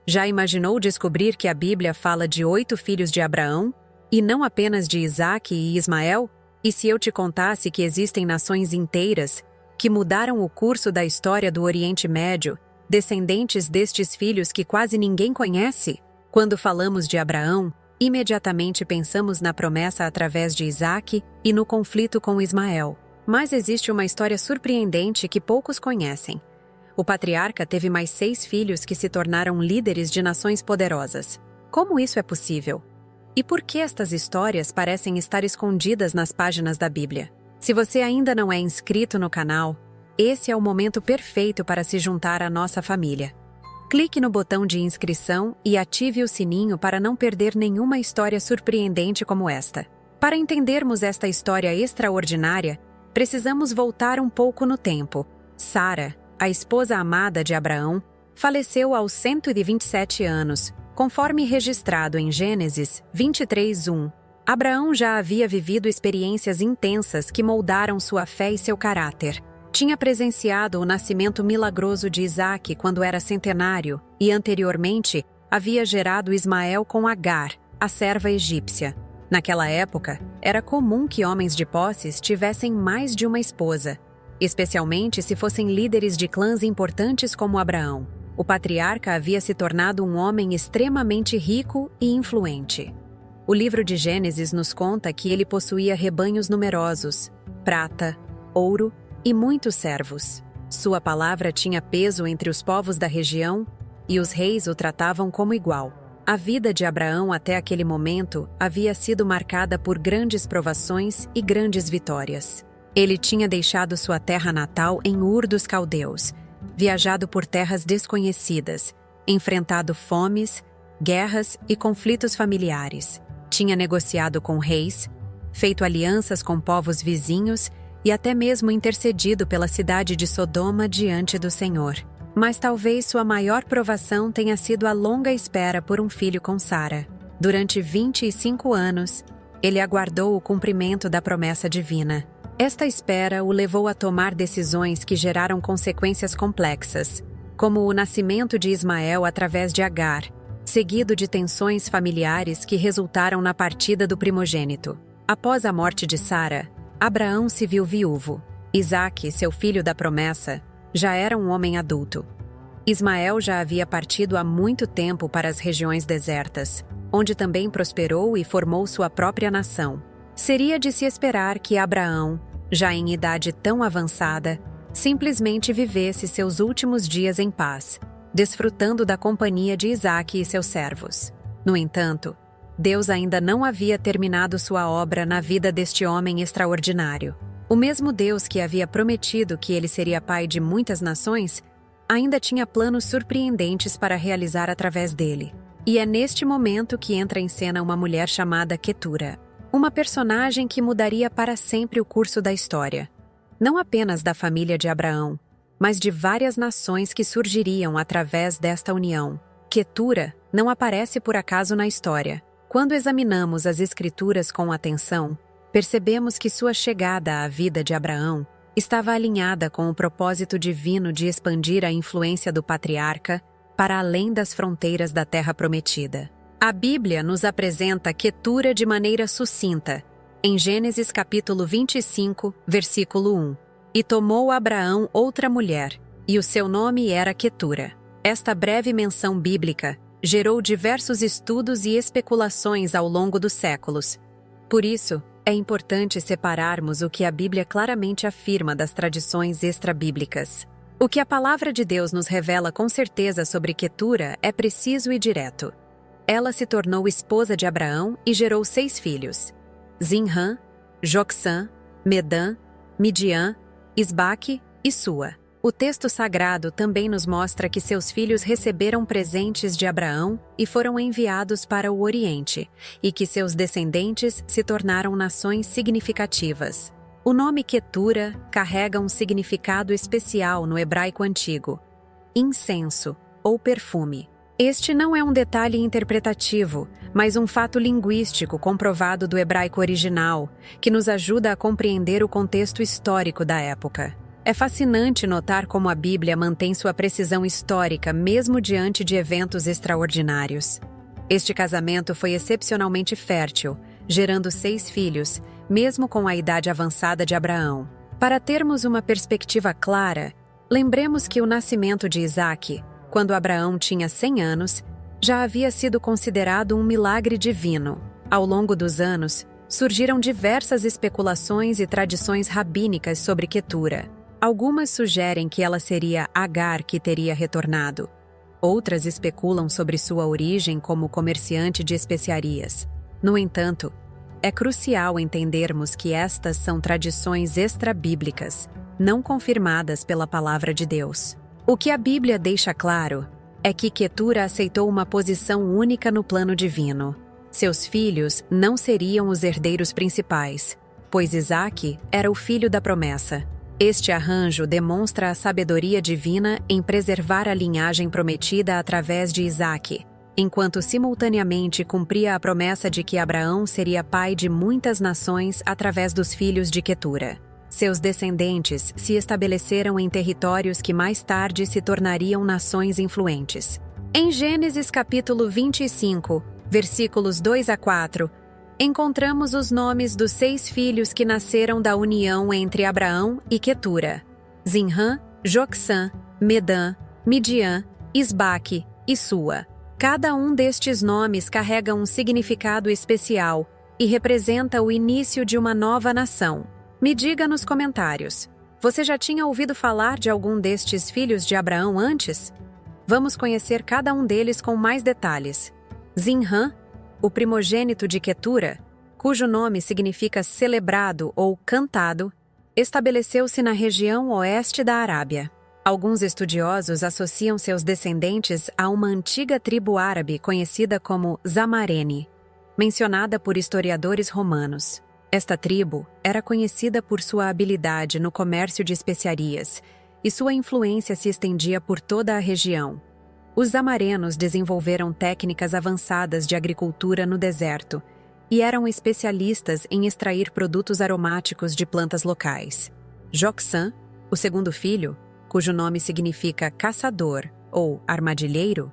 Já imaginou descobrir que a Bíblia fala de 8 filhos de Abraão, e não apenas de Isaque e Ismael? E se eu te contasse que existem nações inteiras que mudaram o curso da história do Oriente Médio, descendentes destes filhos que quase ninguém conhece? Quando falamos de Abraão, imediatamente pensamos na promessa através de Isaque e no conflito com Ismael. Mas existe uma história surpreendente que poucos conhecem. O patriarca teve mais 6 filhos que se tornaram líderes de nações poderosas. Como isso é possível? E por que estas histórias parecem estar escondidas nas páginas da Bíblia? Se você ainda não é inscrito no canal, esse é o momento perfeito para se juntar à nossa família. Clique no botão de inscrição e ative o sininho para não perder nenhuma história surpreendente como esta. Para entendermos esta história extraordinária, precisamos voltar um pouco no tempo. Sara, a esposa amada de Abraão, faleceu aos 127 anos, conforme registrado em Gênesis 23:1. Abraão já havia vivido experiências intensas que moldaram sua fé e seu caráter. Tinha presenciado o nascimento milagroso de Isaque quando era centenário e, anteriormente, havia gerado Ismael com Agar, a serva egípcia. Naquela época, era comum que homens de posses tivessem mais de uma esposa, especialmente se fossem líderes de clãs importantes como Abraão. O patriarca havia se tornado um homem extremamente rico e influente. O livro de Gênesis nos conta que ele possuía rebanhos numerosos, prata, ouro e muitos servos. Sua palavra tinha peso entre os povos da região e os reis o tratavam como igual. A vida de Abraão até aquele momento havia sido marcada por grandes provações e grandes vitórias. Ele tinha deixado sua terra natal em Ur dos Caldeus, viajado por terras desconhecidas, enfrentado fomes, guerras e conflitos familiares. Tinha negociado com reis, feito alianças com povos vizinhos e até mesmo intercedido pela cidade de Sodoma diante do Senhor. Mas talvez sua maior provação tenha sido a longa espera por um filho com Sara. Durante 25 anos, ele aguardou o cumprimento da promessa divina. Esta espera o levou a tomar decisões que geraram consequências complexas, como o nascimento de Ismael através de Agar, seguido de tensões familiares que resultaram na partida do primogênito. Após a morte de Sara, Abraão se viu viúvo. Isaque, seu filho da promessa, já era um homem adulto. Ismael já havia partido há muito tempo para as regiões desertas, onde também prosperou e formou sua própria nação. Seria de se esperar que Abraão, já em idade tão avançada, simplesmente vivesse seus últimos dias em paz, desfrutando da companhia de Isaque e seus servos. No entanto, Deus ainda não havia terminado sua obra na vida deste homem extraordinário. O mesmo Deus que havia prometido que ele seria pai de muitas nações, ainda tinha planos surpreendentes para realizar através dele. E é neste momento que entra em cena uma mulher chamada Quetura, uma personagem que mudaria para sempre o curso da história, não apenas da família de Abraão, mas de várias nações que surgiriam através desta união. Quetura não aparece por acaso na história. Quando examinamos as Escrituras com atenção, percebemos que sua chegada à vida de Abraão estava alinhada com o propósito divino de expandir a influência do patriarca para além das fronteiras da Terra Prometida. A Bíblia nos apresenta Quetura de maneira sucinta, em Gênesis capítulo 25, versículo 1. E tomou Abraão outra mulher, e o seu nome era Quetura. Esta breve menção bíblica gerou diversos estudos e especulações ao longo dos séculos. Por isso, é importante separarmos o que a Bíblia claramente afirma das tradições extrabíblicas. O que a palavra de Deus nos revela com certeza sobre Quetura é preciso e direto. Ela se tornou esposa de Abraão e gerou 6 filhos: Zinrã, Jocsã, Medã, Midian, Isbaque e Sua. O texto sagrado também nos mostra que seus filhos receberam presentes de Abraão e foram enviados para o Oriente, e que seus descendentes se tornaram nações significativas. O nome Quetura carrega um significado especial no hebraico antigo: incenso ou perfume. Este não é um detalhe interpretativo, mas um fato linguístico comprovado do hebraico original, que nos ajuda a compreender o contexto histórico da época. É fascinante notar como a Bíblia mantém sua precisão histórica mesmo diante de eventos extraordinários. Este casamento foi excepcionalmente fértil, gerando 6 filhos, mesmo com a idade avançada de Abraão. Para termos uma perspectiva clara, lembremos que o nascimento de Isaque, quando Abraão tinha 100 anos, já havia sido considerado um milagre divino. Ao longo dos anos, surgiram diversas especulações e tradições rabínicas sobre Quetura. Algumas sugerem que ela seria Agar que teria retornado. Outras especulam sobre sua origem como comerciante de especiarias. No entanto, é crucial entendermos que estas são tradições extra-bíblicas, não confirmadas pela palavra de Deus. O que a Bíblia deixa claro é que Quetura aceitou uma posição única no plano divino. Seus filhos não seriam os herdeiros principais, pois Isaque era o filho da promessa. Este arranjo demonstra a sabedoria divina em preservar a linhagem prometida através de Isaque, enquanto simultaneamente cumpria a promessa de que Abraão seria pai de muitas nações através dos filhos de Quetura. Seus descendentes se estabeleceram em territórios que mais tarde se tornariam nações influentes. Em Gênesis capítulo 25, versículos 2 a 4, encontramos os nomes dos 6 filhos que nasceram da união entre Abraão e Quetura: Zinrã, Jocsã, Medã, Midian, Isbaque e Sua. Cada um destes nomes carrega um significado especial e representa o início de uma nova nação. Me diga nos comentários, você já tinha ouvido falar de algum destes filhos de Abraão antes? Vamos conhecer cada um deles com mais detalhes. Zinrã, o primogênito de Quetura, cujo nome significa celebrado ou cantado, estabeleceu-se na região oeste da Arábia. Alguns estudiosos associam seus descendentes a uma antiga tribo árabe conhecida como Zamarene, mencionada por historiadores romanos. Esta tribo era conhecida por sua habilidade no comércio de especiarias, e sua influência se estendia por toda a região. Os zamarenos desenvolveram técnicas avançadas de agricultura no deserto e eram especialistas em extrair produtos aromáticos de plantas locais. Jocsã, o segundo filho, cujo nome significa caçador ou armadilheiro,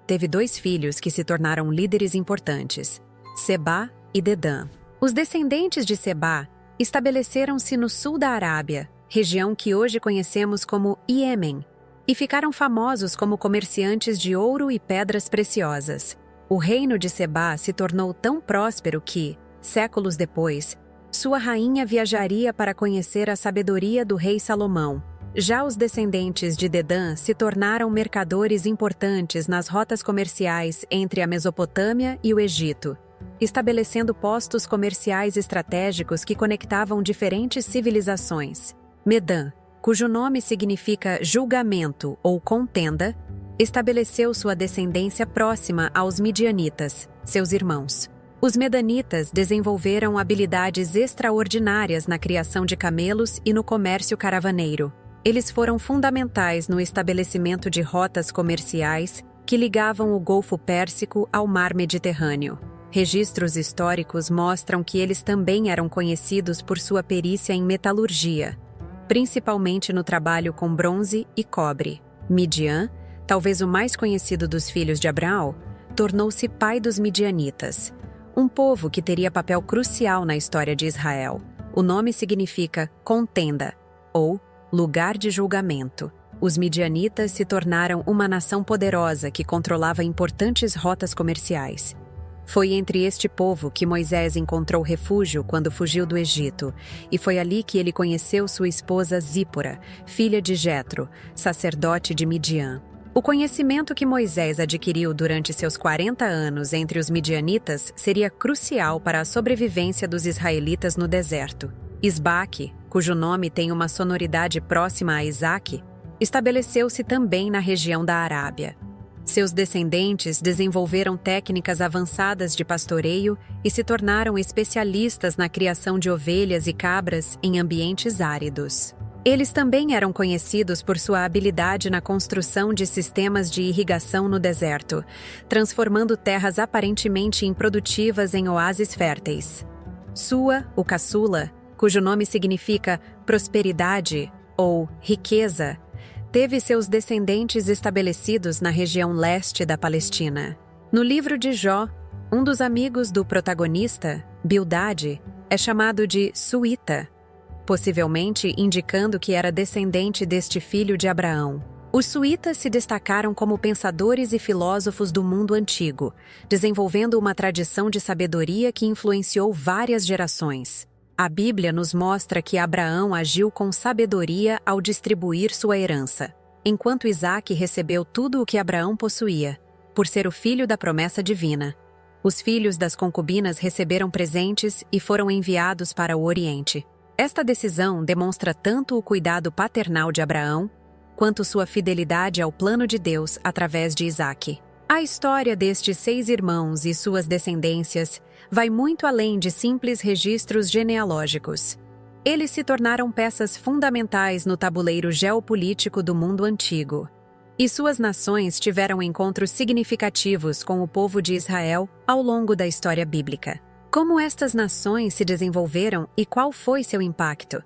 teve 2 filhos que se tornaram líderes importantes, Sebá e Dedã. Os descendentes de Sebá estabeleceram-se no sul da Arábia, região que hoje conhecemos como Iêmen, e ficaram famosos como comerciantes de ouro e pedras preciosas. O reino de Sebá se tornou tão próspero que, séculos depois, sua rainha viajaria para conhecer a sabedoria do rei Salomão. Já os descendentes de Dedã se tornaram mercadores importantes nas rotas comerciais entre a Mesopotâmia e o Egito, estabelecendo postos comerciais estratégicos que conectavam diferentes civilizações. Medã, cujo nome significa julgamento ou contenda, estabeleceu sua descendência próxima aos midianitas, seus irmãos. Os medanitas desenvolveram habilidades extraordinárias na criação de camelos e no comércio caravaneiro. Eles foram fundamentais no estabelecimento de rotas comerciais que ligavam o Golfo Pérsico ao Mar Mediterrâneo. Registros históricos mostram que eles também eram conhecidos por sua perícia em metalurgia, principalmente no trabalho com bronze e cobre. Midian, talvez o mais conhecido dos filhos de Abraão, tornou-se pai dos midianitas, um povo que teria papel crucial na história de Israel. O nome significa contenda, ou lugar de julgamento. Os midianitas se tornaram uma nação poderosa que controlava importantes rotas comerciais. Foi entre este povo que Moisés encontrou refúgio quando fugiu do Egito, e foi ali que ele conheceu sua esposa Zípora, filha de Jetro, sacerdote de Midian. O conhecimento que Moisés adquiriu durante seus 40 anos entre os midianitas seria crucial para a sobrevivência dos israelitas no deserto. Isbaque, cujo nome tem uma sonoridade próxima a Isaque, estabeleceu-se também na região da Arábia. Seus descendentes desenvolveram técnicas avançadas de pastoreio e se tornaram especialistas na criação de ovelhas e cabras em ambientes áridos. Eles também eram conhecidos por sua habilidade na construção de sistemas de irrigação no deserto, transformando terras aparentemente improdutivas em oásis férteis. Sua, o caçula, cujo nome significa prosperidade, ou riqueza, teve seus descendentes estabelecidos na região leste da Palestina. No livro de Jó, um dos amigos do protagonista, Bildade, é chamado de Suíta, possivelmente indicando que era descendente deste filho de Abraão. Os suítas se destacaram como pensadores e filósofos do mundo antigo, desenvolvendo uma tradição de sabedoria que influenciou várias gerações. A Bíblia nos mostra que Abraão agiu com sabedoria ao distribuir sua herança, enquanto Isaque recebeu tudo o que Abraão possuía, por ser o filho da promessa divina. Os filhos das concubinas receberam presentes e foram enviados para o Oriente. Esta decisão demonstra tanto o cuidado paternal de Abraão, quanto sua fidelidade ao plano de Deus através de Isaque. A história destes 6 irmãos e suas descendências vai muito além de simples registros genealógicos. Eles se tornaram peças fundamentais no tabuleiro geopolítico do mundo antigo, e suas nações tiveram encontros significativos com o povo de Israel ao longo da história bíblica. Como estas nações se desenvolveram e qual foi seu impacto?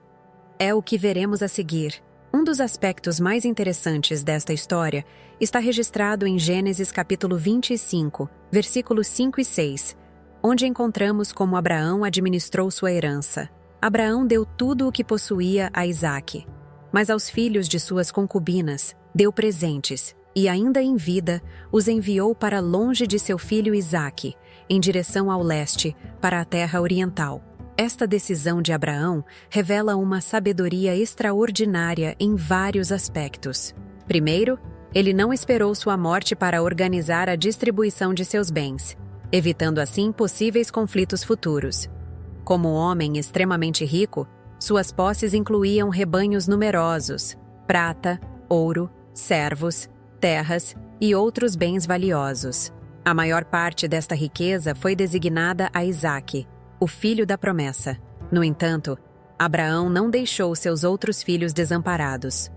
É o que veremos a seguir. Um dos aspectos mais interessantes desta história está registrado em Gênesis capítulo 25, versículos 5 e 6, onde encontramos como Abraão administrou sua herança. Abraão deu tudo o que possuía a Isaque, mas aos filhos de suas concubinas deu presentes, e ainda em vida os enviou para longe de seu filho Isaque, em direção ao leste, para a terra oriental. Esta decisão de Abraão revela uma sabedoria extraordinária em vários aspectos. Primeiro, ele não esperou sua morte para organizar a distribuição de seus bens, evitando assim possíveis conflitos futuros. Como homem extremamente rico, suas posses incluíam rebanhos numerosos, prata, ouro, servos, terras e outros bens valiosos. A maior parte desta riqueza foi designada a Isaque, o filho da promessa. No entanto, Abraão não deixou seus outros filhos desamparados.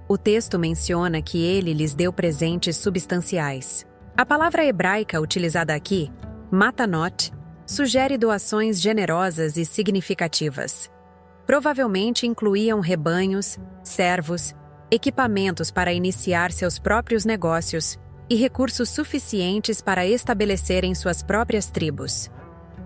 O texto menciona que ele lhes deu presentes substanciais. A palavra hebraica utilizada aqui, matanot, sugere doações generosas e significativas. Provavelmente incluíam rebanhos, servos, equipamentos para iniciar seus próprios negócios e recursos suficientes para estabelecerem suas próprias tribos.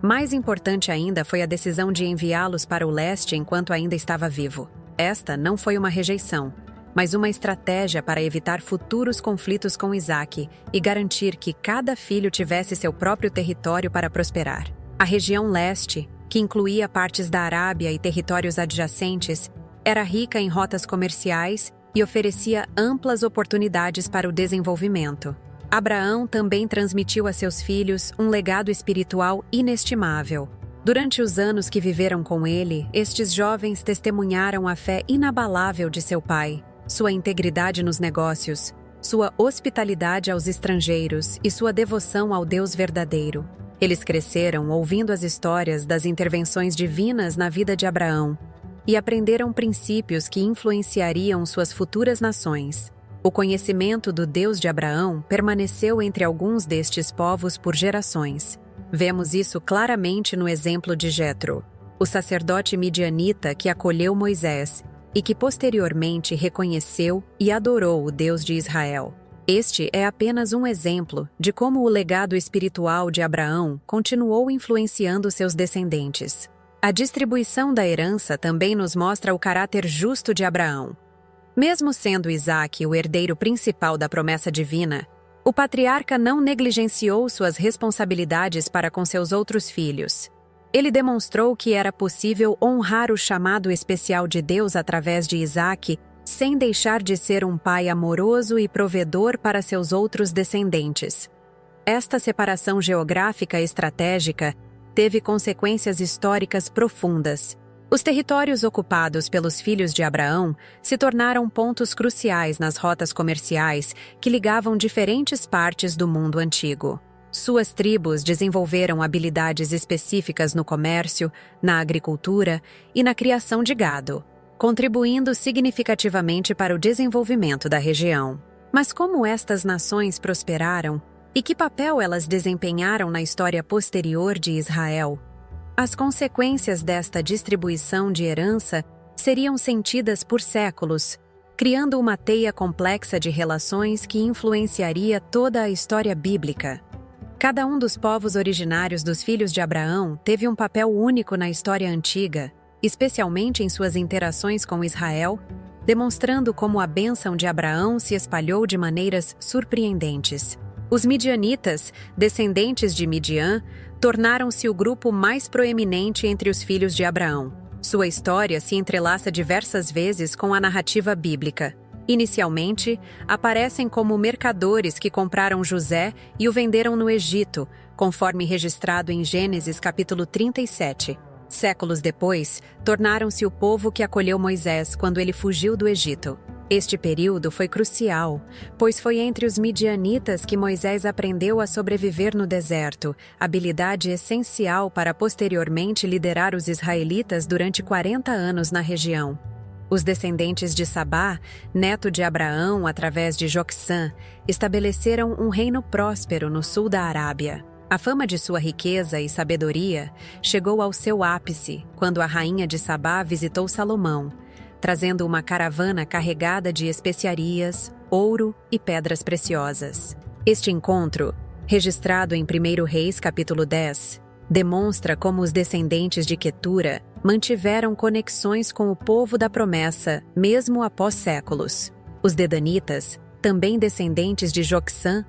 Mais importante ainda foi a decisão de enviá-los para o leste enquanto ainda estava vivo. Esta não foi uma rejeição, mas uma estratégia para evitar futuros conflitos com Isaque e garantir que cada filho tivesse seu próprio território para prosperar. A região leste, que incluía partes da Arábia e territórios adjacentes, era rica em rotas comerciais e oferecia amplas oportunidades para o desenvolvimento. Abraão também transmitiu a seus filhos um legado espiritual inestimável. Durante os anos que viveram com ele, estes jovens testemunharam a fé inabalável de seu pai, sua integridade nos negócios, sua hospitalidade aos estrangeiros e sua devoção ao Deus verdadeiro. Eles cresceram ouvindo as histórias das intervenções divinas na vida de Abraão e aprenderam princípios que influenciariam suas futuras nações. O conhecimento do Deus de Abraão permaneceu entre alguns destes povos por gerações. Vemos isso claramente no exemplo de Jetro, o sacerdote midianita que acolheu Moisés e que posteriormente reconheceu e adorou o Deus de Israel. Este é apenas um exemplo de como o legado espiritual de Abraão continuou influenciando seus descendentes. A distribuição da herança também nos mostra o caráter justo de Abraão. Mesmo sendo Isaque o herdeiro principal da promessa divina, o patriarca não negligenciou suas responsabilidades para com seus outros filhos. Ele demonstrou que era possível honrar o chamado especial de Deus através de Isaque, sem deixar de ser um pai amoroso e provedor para seus outros descendentes. Esta separação geográfica estratégica teve consequências históricas profundas. Os territórios ocupados pelos filhos de Abraão se tornaram pontos cruciais nas rotas comerciais que ligavam diferentes partes do mundo antigo. Suas tribos desenvolveram habilidades específicas no comércio, na agricultura e na criação de gado, contribuindo significativamente para o desenvolvimento da região. Mas como estas nações prosperaram e que papel elas desempenharam na história posterior de Israel? As consequências desta distribuição de herança seriam sentidas por séculos, criando uma teia complexa de relações que influenciaria toda a história bíblica. Cada um dos povos originários dos filhos de Abraão teve um papel único na história antiga, especialmente em suas interações com Israel, demonstrando como a bênção de Abraão se espalhou de maneiras surpreendentes. Os midianitas, descendentes de Midian, tornaram-se o grupo mais proeminente entre os filhos de Abraão. Sua história se entrelaça diversas vezes com a narrativa bíblica. Inicialmente, aparecem como mercadores que compraram José e o venderam no Egito, conforme registrado em Gênesis capítulo 37. Séculos depois, tornaram-se o povo que acolheu Moisés quando ele fugiu do Egito. Este período foi crucial, pois foi entre os midianitas que Moisés aprendeu a sobreviver no deserto, habilidade essencial para posteriormente liderar os israelitas durante 40 anos na região. Os descendentes de Sabá, neto de Abraão através de Joqusã, estabeleceram um reino próspero no sul da Arábia. A fama de sua riqueza e sabedoria chegou ao seu ápice quando a rainha de Sabá visitou Salomão, trazendo uma caravana carregada de especiarias, ouro e pedras preciosas. Este encontro, registrado em 1 Reis capítulo 10, demonstra como os descendentes de Quetura mantiveram conexões com o povo da promessa mesmo após séculos. Os dedanitas, também descendentes de Joqusã,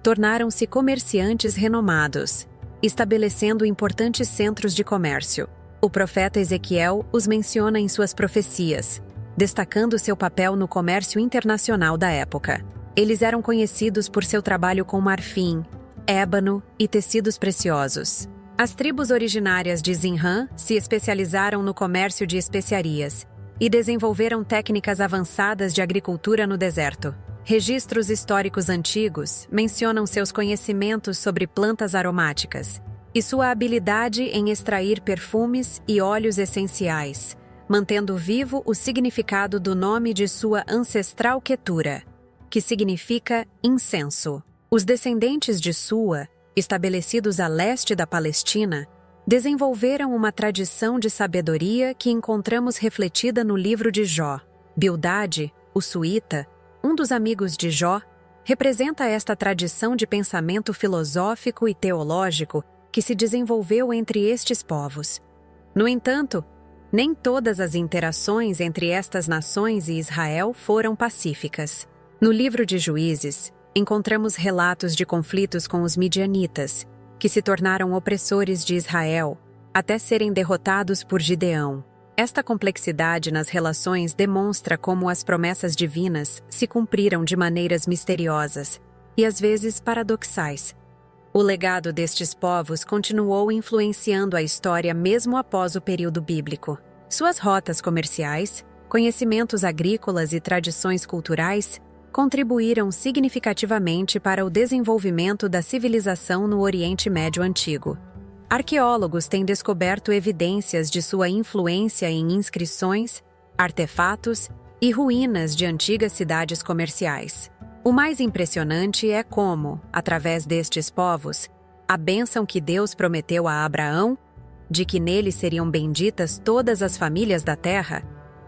tornaram-se comerciantes renomados, estabelecendo importantes centros de comércio. O profeta Ezequiel os menciona em suas profecias, destacando seu papel no comércio internacional da época. Eles eram conhecidos por seu trabalho com marfim, ébano e tecidos preciosos. As tribos originárias de Zinrã se especializaram no comércio de especiarias e desenvolveram técnicas avançadas de agricultura no deserto. Registros históricos antigos mencionam seus conhecimentos sobre plantas aromáticas e sua habilidade em extrair perfumes e óleos essenciais, mantendo vivo o significado do nome de sua ancestral Quetura, que significa incenso. Os descendentes de Sua, estabelecidos a leste da Palestina, desenvolveram uma tradição de sabedoria que encontramos refletida no livro de Jó. Bildade, o suíta, um dos amigos de Jó, representa esta tradição de pensamento filosófico e teológico que se desenvolveu entre estes povos. No entanto, nem todas as interações entre estas nações e Israel foram pacíficas. No livro de Juízes, encontramos relatos de conflitos com os midianitas, que se tornaram opressores de Israel, até serem derrotados por Gideão. Esta complexidade nas relações demonstra como as promessas divinas se cumpriram de maneiras misteriosas e às vezes paradoxais. O legado destes povos continuou influenciando a história mesmo após o período bíblico. Suas rotas comerciais, conhecimentos agrícolas e tradições culturais contribuíram significativamente para o desenvolvimento da civilização no Oriente Médio Antigo. Arqueólogos têm descoberto evidências de sua influência em inscrições, artefatos e ruínas de antigas cidades comerciais. O mais impressionante é como, através destes povos, a bênção que Deus prometeu a Abraão, de que nele seriam benditas todas as famílias da terra,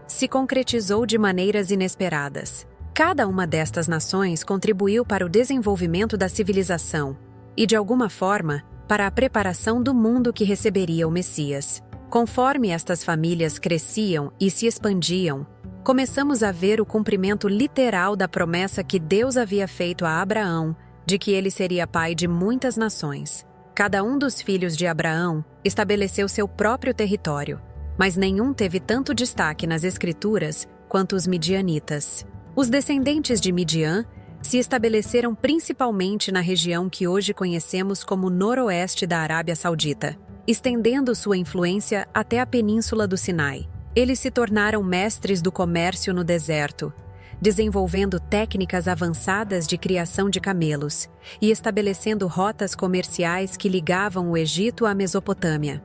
se concretizou de maneiras inesperadas. Cada uma destas nações contribuiu para o desenvolvimento da civilização e, de alguma forma, para a preparação do mundo que receberia o Messias. Conforme estas famílias cresciam e se expandiam, começamos a ver o cumprimento literal da promessa que Deus havia feito a Abraão, de que ele seria pai de muitas nações. Cada um dos filhos de Abraão estabeleceu seu próprio território, mas nenhum teve tanto destaque nas Escrituras quanto os midianitas. Os descendentes de Midian se estabeleceram principalmente na região que hoje conhecemos como noroeste da Arábia Saudita, estendendo sua influência até a península do Sinai. Eles se tornaram mestres do comércio no deserto, desenvolvendo técnicas avançadas de criação de camelos e estabelecendo rotas comerciais que ligavam o Egito à Mesopotâmia.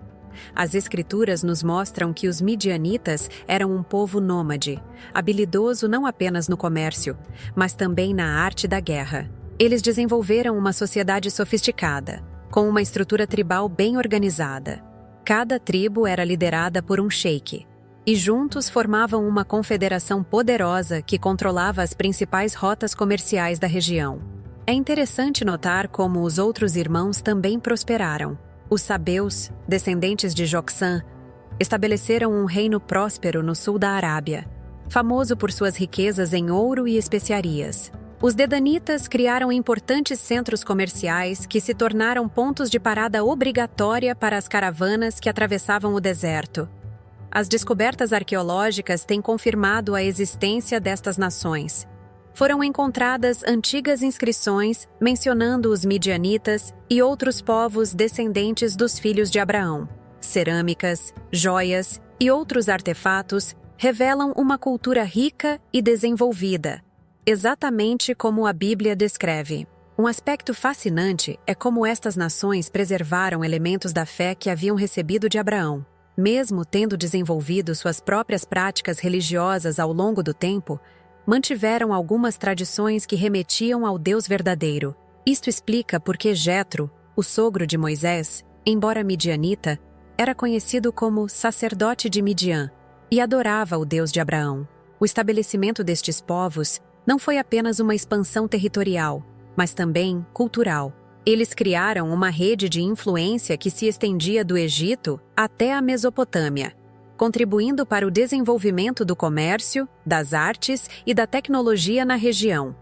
As Escrituras nos mostram que os midianitas eram um povo nômade, habilidoso não apenas no comércio, mas também na arte da guerra. Eles desenvolveram uma sociedade sofisticada, com uma estrutura tribal bem organizada. Cada tribo era liderada por um sheik, e juntos formavam uma confederação poderosa que controlava as principais rotas comerciais da região. É interessante notar como os outros irmãos também prosperaram. Os sabeus, descendentes de Joksã, estabeleceram um reino próspero no sul da Arábia, famoso por suas riquezas em ouro e especiarias. Os dedanitas criaram importantes centros comerciais que se tornaram pontos de parada obrigatória para as caravanas que atravessavam o deserto. As descobertas arqueológicas têm confirmado a existência destas nações. Foram encontradas antigas inscrições mencionando os midianitas e outros povos descendentes dos filhos de Abraão. Cerâmicas, joias e outros artefatos revelam uma cultura rica e desenvolvida, exatamente como a Bíblia descreve. Um aspecto fascinante é como estas nações preservaram elementos da fé que haviam recebido de Abraão. Mesmo tendo desenvolvido suas próprias práticas religiosas ao longo do tempo, mantiveram algumas tradições que remetiam ao Deus verdadeiro. Isto explica por que Jetro, o sogro de Moisés, embora midianita, era conhecido como sacerdote de Midian e adorava o Deus de Abraão. O estabelecimento destes povos não foi apenas uma expansão territorial, mas também cultural. Eles criaram uma rede de influência que se estendia do Egito até a Mesopotâmia, contribuindo para o desenvolvimento do comércio, das artes e da tecnologia na região.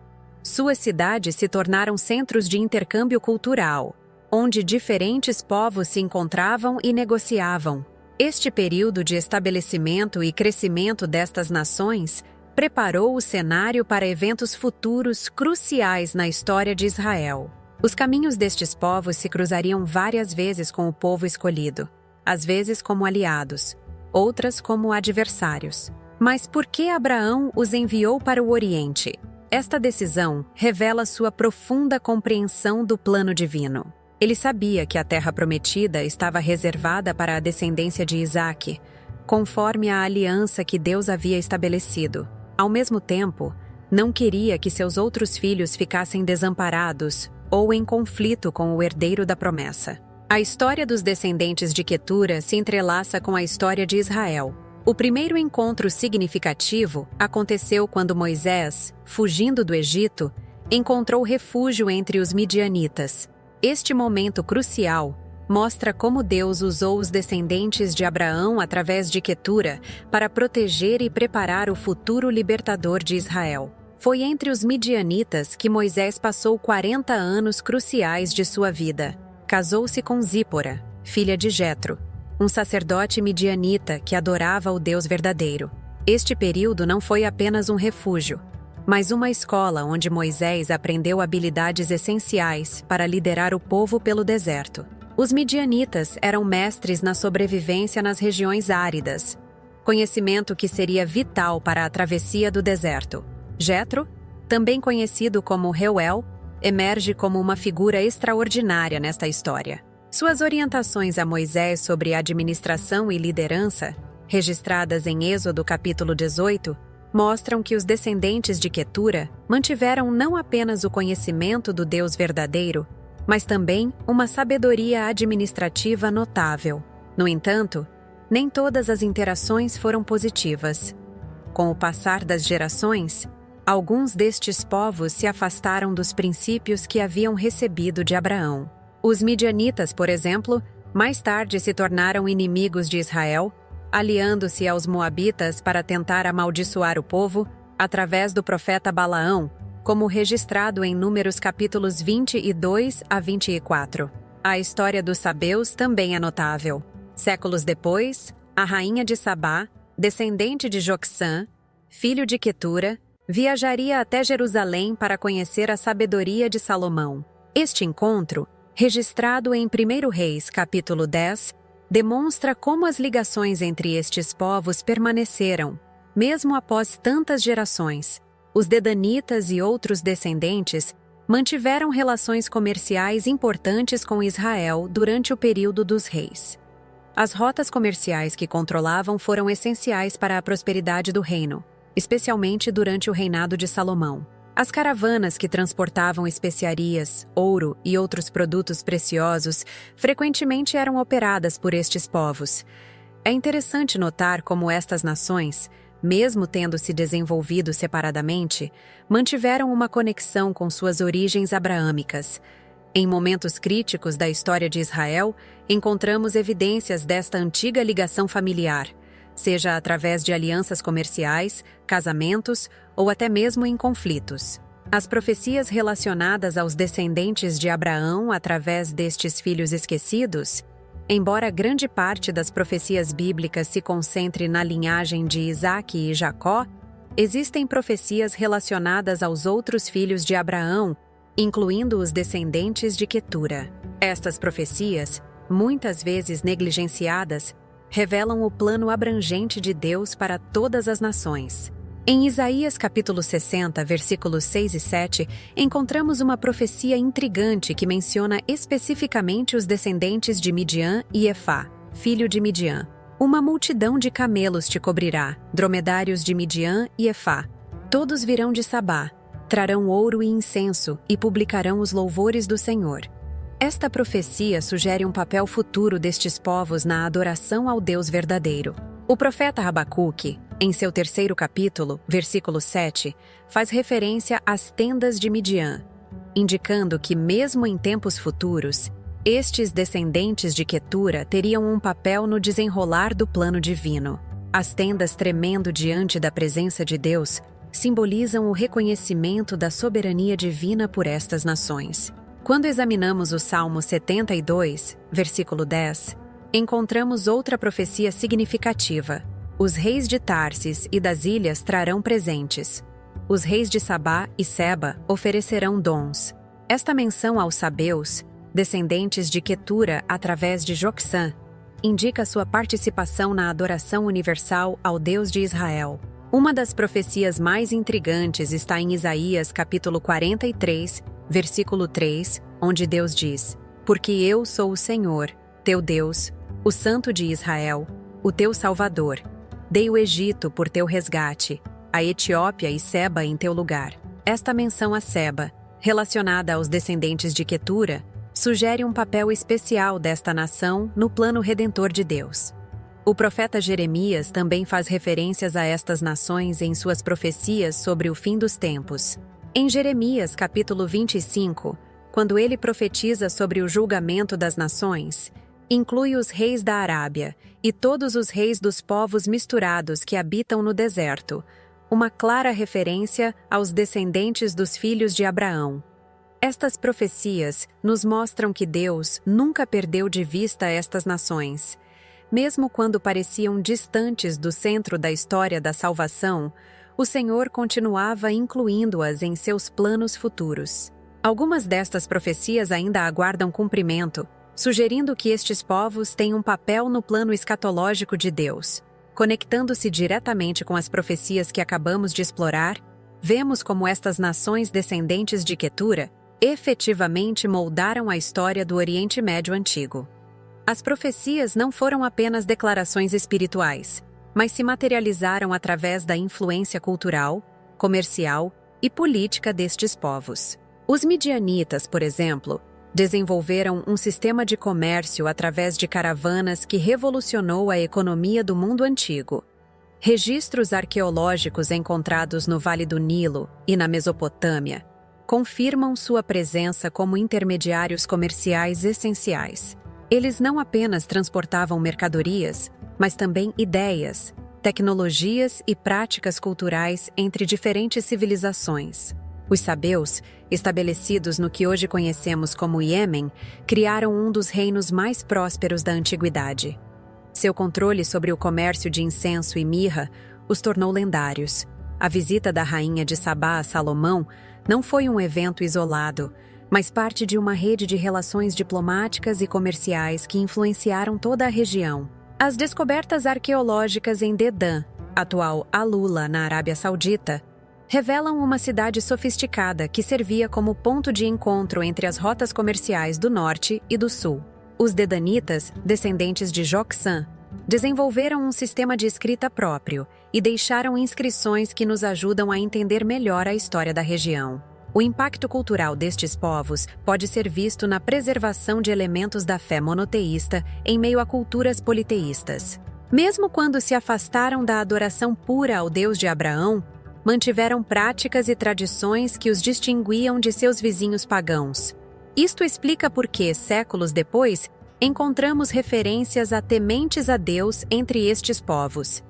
Suas cidades se tornaram centros de intercâmbio cultural, onde diferentes povos se encontravam e negociavam. Este período de estabelecimento e crescimento destas nações preparou o cenário para eventos futuros cruciais na história de Israel. Os caminhos destes povos se cruzariam várias vezes com o povo escolhido, às vezes como aliados, outras como adversários. Mas por que Abraão os enviou para o Oriente? Esta decisão revela sua profunda compreensão do plano divino. Ele sabia que a terra prometida estava reservada para a descendência de Isaque, conforme a aliança que Deus havia estabelecido. Ao mesmo tempo, não queria que seus outros filhos ficassem desamparados ou em conflito com o herdeiro da promessa. A história dos descendentes de Quetura se entrelaça com a história de Israel. O primeiro encontro significativo aconteceu quando Moisés, fugindo do Egito, encontrou refúgio entre os midianitas. Este momento crucial mostra como Deus usou os descendentes de Abraão através de Quetura para proteger e preparar o futuro libertador de Israel. Foi entre os midianitas que Moisés passou 40 anos cruciais de sua vida. Casou-se com Zípora, filha de Jetro, um sacerdote midianita que adorava o Deus verdadeiro. Este período não foi apenas um refúgio, mas uma escola onde Moisés aprendeu habilidades essenciais para liderar o povo pelo deserto. Os midianitas eram mestres na sobrevivência nas regiões áridas, conhecimento que seria vital para a travessia do deserto. Jetro, também conhecido como Reuel, emerge como uma figura extraordinária nesta história. Suas orientações a Moisés sobre administração e liderança, registradas em Êxodo capítulo 18, mostram que os descendentes de Quetura mantiveram não apenas o conhecimento do Deus verdadeiro, mas também uma sabedoria administrativa notável. No entanto, nem todas as interações foram positivas. Com o passar das gerações, alguns destes povos se afastaram dos princípios que haviam recebido de Abraão. Os midianitas, por exemplo, mais tarde se tornaram inimigos de Israel, aliando-se aos moabitas para tentar amaldiçoar o povo através do profeta Balaão, como registrado em Números capítulos 22 a 24. A história dos sabeus também é notável. Séculos depois, a rainha de Sabá, descendente de Joksã, filho de Quetura, viajaria até Jerusalém para conhecer a sabedoria de Salomão. Este encontro, registrado em 1 Reis, capítulo 10, demonstra como as ligações entre estes povos permaneceram, mesmo após tantas gerações. Os dedanitas e outros descendentes mantiveram relações comerciais importantes com Israel durante o período dos reis. As rotas comerciais que controlavam foram essenciais para a prosperidade do reino, especialmente durante o reinado de Salomão. As caravanas que transportavam especiarias, ouro e outros produtos preciosos frequentemente eram operadas por estes povos. É interessante notar como estas nações, mesmo tendo se desenvolvido separadamente, mantiveram uma conexão com suas origens abraâmicas. Em momentos críticos da história de Israel, encontramos evidências desta antiga ligação familiar, seja através de alianças comerciais, casamentos ou até mesmo em conflitos. As profecias relacionadas aos descendentes de Abraão através destes filhos esquecidos, embora grande parte das profecias bíblicas se concentre na linhagem de Isaque e Jacó, existem profecias relacionadas aos outros filhos de Abraão, incluindo os descendentes de Quetura. Estas profecias, muitas vezes negligenciadas, revelam o plano abrangente de Deus para todas as nações. Em Isaías capítulo 60, versículos 6 e 7, encontramos uma profecia intrigante que menciona especificamente os descendentes de Midian e Efá, filho de Midian. Uma multidão de camelos te cobrirá, dromedários de Midian e Efá. Todos virão de Sabá, trarão ouro e incenso e publicarão os louvores do Senhor. Esta profecia sugere um papel futuro destes povos na adoração ao Deus verdadeiro. O profeta Abacuque, em seu 3º capítulo, versículo 7, faz referência às tendas de Midian, indicando que mesmo em tempos futuros, estes descendentes de Quetura teriam um papel no desenrolar do plano divino. As tendas tremendo diante da presença de Deus simbolizam o reconhecimento da soberania divina por estas nações. Quando examinamos o Salmo 72, versículo 10, encontramos outra profecia significativa. Os reis de Tarsis e das ilhas trarão presentes. Os reis de Sabá e Seba oferecerão dons. Esta menção aos sabeus, descendentes de Quetura através de Joksã, indica sua participação na adoração universal ao Deus de Israel. Uma das profecias mais intrigantes está em Isaías capítulo 43, versículo 3, onde Deus diz: Porque eu sou o Senhor, teu Deus, o Santo de Israel, o teu Salvador. Dei o Egito por teu resgate, a Etiópia e Seba em teu lugar. Esta menção a Seba, relacionada aos descendentes de Quetura, sugere um papel especial desta nação no plano redentor de Deus. O profeta Jeremias também faz referências a estas nações em suas profecias sobre o fim dos tempos. Em Jeremias capítulo 25, quando ele profetiza sobre o julgamento das nações, inclui os reis da Arábia e todos os reis dos povos misturados que habitam no deserto, uma clara referência aos descendentes dos filhos de Abraão. Estas profecias nos mostram que Deus nunca perdeu de vista estas nações. Mesmo quando pareciam distantes do centro da história da salvação, o Senhor continuava incluindo-as em seus planos futuros. Algumas destas profecias ainda aguardam cumprimento, sugerindo que estes povos têm um papel no plano escatológico de Deus. Conectando-se diretamente com as profecias que acabamos de explorar, vemos como estas nações descendentes de Quetura efetivamente moldaram a história do Oriente Médio Antigo. As profecias não foram apenas declarações espirituais, mas se materializaram através da influência cultural, comercial e política destes povos. Os midianitas, por exemplo, desenvolveram um sistema de comércio através de caravanas que revolucionou a economia do mundo antigo. Registros arqueológicos encontrados no Vale do Nilo e na Mesopotâmia confirmam sua presença como intermediários comerciais essenciais. Eles não apenas transportavam mercadorias, mas também ideias, tecnologias e práticas culturais entre diferentes civilizações. Os sabeus, estabelecidos no que hoje conhecemos como Iêmen, criaram um dos reinos mais prósperos da antiguidade. Seu controle sobre o comércio de incenso e mirra os tornou lendários. A visita da rainha de Sabá a Salomão não foi um evento isolado, mas parte de uma rede de relações diplomáticas e comerciais que influenciaram toda a região. As descobertas arqueológicas em Dedã, atual Alula, na Arábia Saudita, revelam uma cidade sofisticada que servia como ponto de encontro entre as rotas comerciais do norte e do sul. Os dedanitas, descendentes de Joksã, desenvolveram um sistema de escrita próprio e deixaram inscrições que nos ajudam a entender melhor a história da região. O impacto cultural destes povos pode ser visto na preservação de elementos da fé monoteísta em meio a culturas politeístas. Mesmo quando se afastaram da adoração pura ao Deus de Abraão, mantiveram práticas e tradições que os distinguiam de seus vizinhos pagãos. Isto explica por que, séculos depois, encontramos referências a tementes a Deus entre estes povos.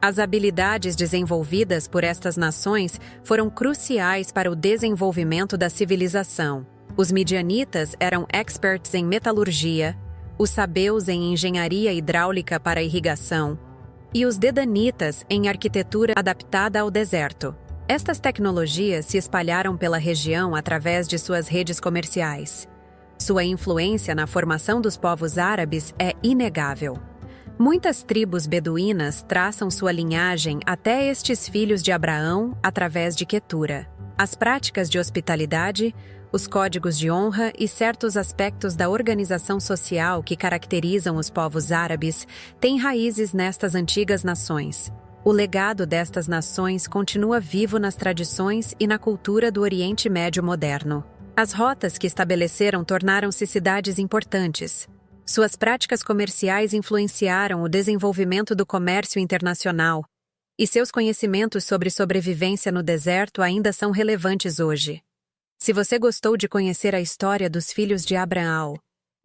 As habilidades desenvolvidas por estas nações foram cruciais para o desenvolvimento da civilização. Os midianitas eram experts em metalurgia, os sabeus em engenharia hidráulica para irrigação e os dedanitas em arquitetura adaptada ao deserto. Estas tecnologias se espalharam pela região através de suas redes comerciais. Sua influência na formação dos povos árabes é inegável. Muitas tribos beduínas traçam sua linhagem até estes filhos de Abraão através de Quetura. As práticas de hospitalidade, os códigos de honra e certos aspectos da organização social que caracterizam os povos árabes têm raízes nestas antigas nações. O legado destas nações continua vivo nas tradições e na cultura do Oriente Médio moderno. As rotas que estabeleceram tornaram-se cidades importantes. Suas práticas comerciais influenciaram o desenvolvimento do comércio internacional, e seus conhecimentos sobre sobrevivência no deserto ainda são relevantes hoje. Se você gostou de conhecer a história dos filhos de Abraão,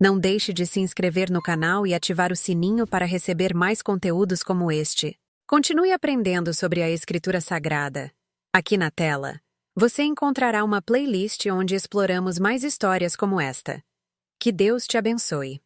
não deixe de se inscrever no canal e ativar o sininho para receber mais conteúdos como este. Continue aprendendo sobre a Escritura Sagrada. Aqui na tela, você encontrará uma playlist onde exploramos mais histórias como esta. Que Deus te abençoe.